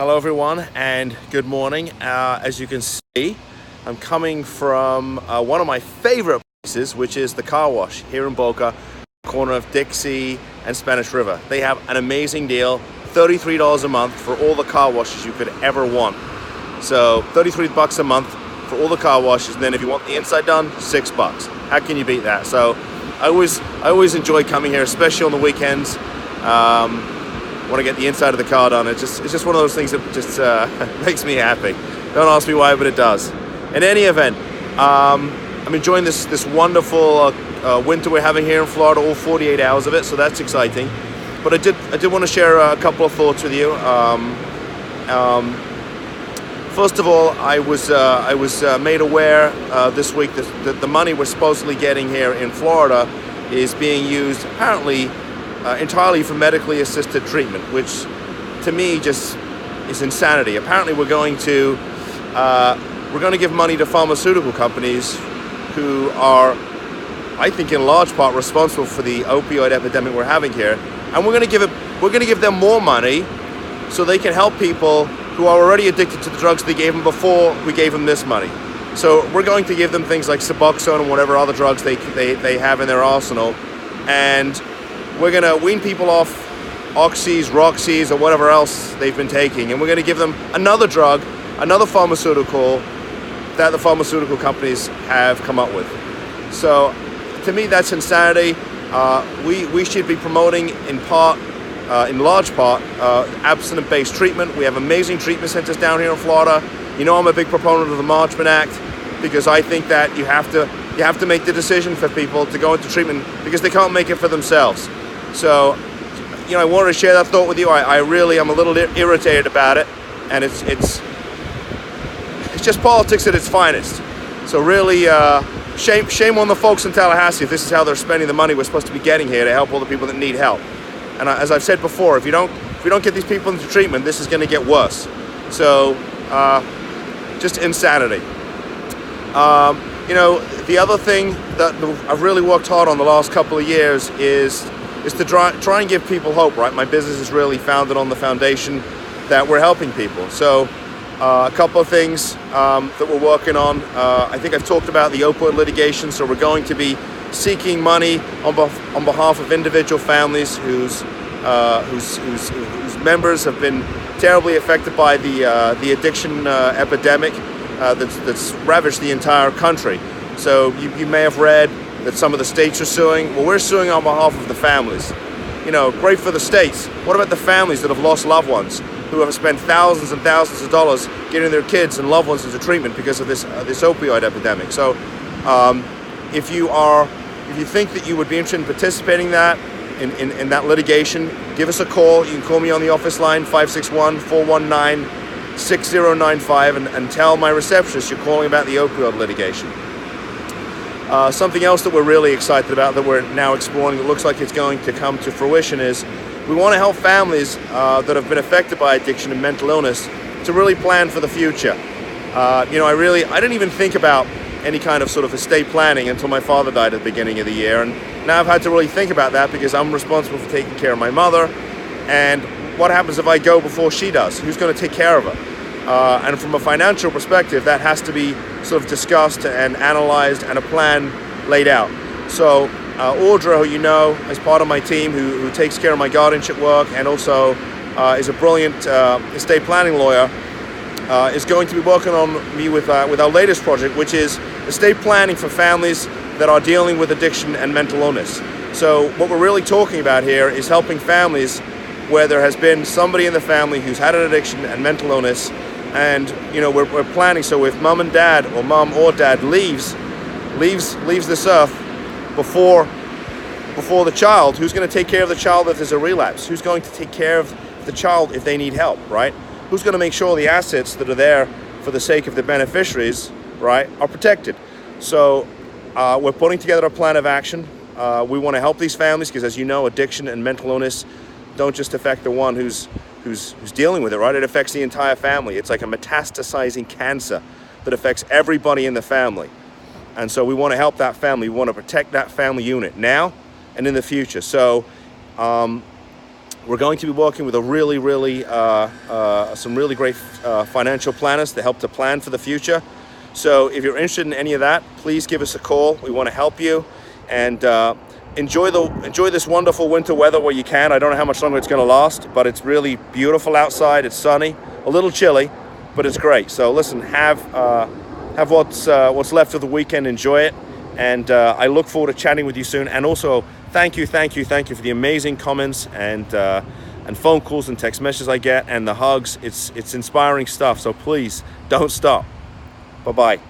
Hello everyone and good morning. As you can see, I'm coming from one of my favorite places, which is the car wash here in Boca, corner of Dixie and Spanish River. They have an amazing deal, $33 a month for all the car washes you could ever want. So $33 a month for all the car washes, and then if you want the inside done, $6. How can you beat that? So I always enjoy coming here, especially on the weekends. Want to get the inside of the car done. It's just one of those things that just makes me happy. Don't ask me why, but it does. In any event, I'm enjoying this wonderful winter we're having here in Florida, all 48 hours of it, so that's exciting. But I did want to share a couple of thoughts with you. First of all, I was made aware this week that the money we're supposedly getting here in Florida is being used apparently entirely for medically assisted treatment, which to me just is insanity. Apparently we're going to give money to pharmaceutical companies who are, I think, in large part responsible for the opioid epidemic we're having here, and we're going to give them more money so they can help people who are already addicted to the drugs they gave them before we gave them this money. So we're going to give them things like Subuxone and whatever other drugs they have in their arsenal, and we're going to wean people off oxys, roxys, or whatever else they've been taking, and we're going to give them another drug, another pharmaceutical that the pharmaceutical companies have come up with. So to me, that's insanity. We should be promoting in large part, abstinent-based treatment. We have amazing treatment centers down here in Florida. You know, I'm a big proponent of the Marchman Act because I think that you have to make the decision for people to go into treatment because they can't make it for themselves. So, you know, I wanted to share that thought with you. I really am a little irritated about it, and it's just politics at its finest. So really, shame on the folks in Tallahassee if this is how they're spending the money we're supposed to be getting here to help all the people that need help. And as I've said before, if we don't get these people into treatment, this is going to get worse. So, just insanity. You know, the other thing that I've really worked hard on the last couple of years is to try and give people hope, right? My business is really founded on the foundation that we're helping people. So a couple of things that we're working on. I think I've talked about the opioid litigation, so we're going to be seeking money on behalf of individual families whose members have been terribly affected by the addiction epidemic that's ravaged the entire country. So you may have read that some of the states are suing. Well, we're suing on behalf of the families. You know, great for the states. What about the families that have lost loved ones, who have spent thousands and thousands of dollars getting their kids and loved ones into treatment because of this opioid epidemic? So if you think that you would be interested in participating in that litigation, give us a call. You can call me on the office line, 561-419-6095, and tell my receptionist you're calling about the opioid litigation. Something else that we're really excited about that we're now exploring that looks like it's going to come to fruition is we want to help families that have been affected by addiction and mental illness to really plan for the future. You know, I didn't even think about any kind of sort of estate planning until my father died at the beginning of the year, and now I've had to really think about that because I'm responsible for taking care of my mother, and what happens if I go before she does? Who's going to take care of her? And from a financial perspective, that has to be sort of discussed and analyzed and a plan laid out. So Audra, who you know, as part of my team who takes care of my guardianship work and also is a brilliant estate planning lawyer, is going to be working on me with our latest project, which is estate planning for families that are dealing with addiction and mental illness. So what we're really talking about here is helping families where there has been somebody in the family who's had an addiction and mental illness, and you know we're planning. So if mom and dad or mom or dad leaves this earth before the child, who's going to take care of the child if there's a relapse? Who's going to take care of the child if they need help, right? Who's going to make sure the assets that are there for the sake of the beneficiaries, right, are protected? So we're putting together a plan of action. We want to help these families because, as you know, addiction and mental illness don't just affect the one who's dealing with it, right? It affects the entire family. It's like a metastasizing cancer that affects everybody in the family. And so we want to help that family. We want to protect that family unit now and in the future. So we're We're going to be working with a some really great financial planners to help to plan for the future. So if you're interested in any of that, please give us a call. We want to help you, and enjoy this wonderful winter weather where you can. I don't know how much longer it's going to last, but it's really beautiful outside. It's sunny, a little chilly, but it's great. So listen, have what's left of the weekend. Enjoy it, and I look forward to chatting with you soon. And also, thank you for the amazing comments and phone calls and text messages I get, and the hugs. It's inspiring stuff. So please don't stop. Bye-bye.